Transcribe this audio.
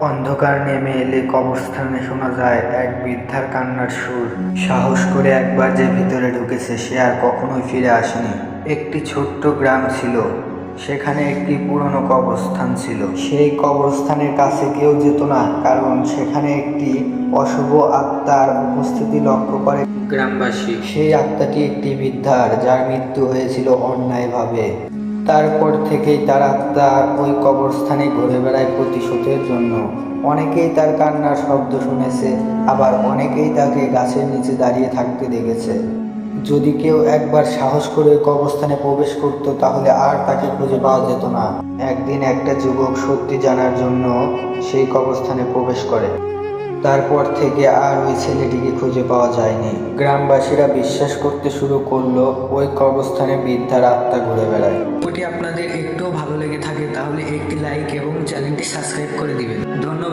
অন্ধকার নেমে এলে কবরস্থানে শোনা যায় এক বৃদ্ধার কান্নার সুর। সাহস করে একবার যে ভিতরে ঢুকেছে সে আর কখনোই ফিরে আসেনি। একটি ছোট্ট গ্রাম ছিল, সেখানে একটি পুরনো কবরস্থান ছিল। সেই কবরস্থানের কাছে কেউ যেত না, কারণ সেখানে একটি অশুভ আত্মার উপস্থিতি লক্ষ্য করে গ্রামবাসী। সেই আত্মাটি একটি বৃদ্ধার, যার মৃত্যু হয়েছিল অন্যায়ভাবে। তারপর থেকেই তার আত্মা ওই কবরস্থানে ঘুরে বেড়ায় প্রতিশোধের জন্য। অনেকেই তার কান্নার শব্দ শুনেছে, আবার অনেকেই তাকে গাছের নিচে দাঁড়িয়ে থাকতে দেখেছে। যদি কেউ একবার সাহস করে ওই কবরস্থানে প্রবেশ করত, তাহলে আর তাকে খুঁজে পাওয়া যেত না। একদিন একটা যুবক সত্যি জানার জন্য সেই কবরস্থানে প্রবেশ করে। তারপর থেকে আর ওই ছেলেটিকে খুঁজে পাওয়া যায়নি। গ্রামবাসীরা বিশ্বাস করতে শুরু করলো ওই কবরস্থানে বৃদ্ধার আত্মা ঘুরে বেড়ায়। ভিডিওটি আপনাদের একটু ভালো লেগে থাকে তাহলে একটি লাইক এবং চ্যানেলটি সাবস্ক্রাইব করে দিবেন। ধন্যবাদ।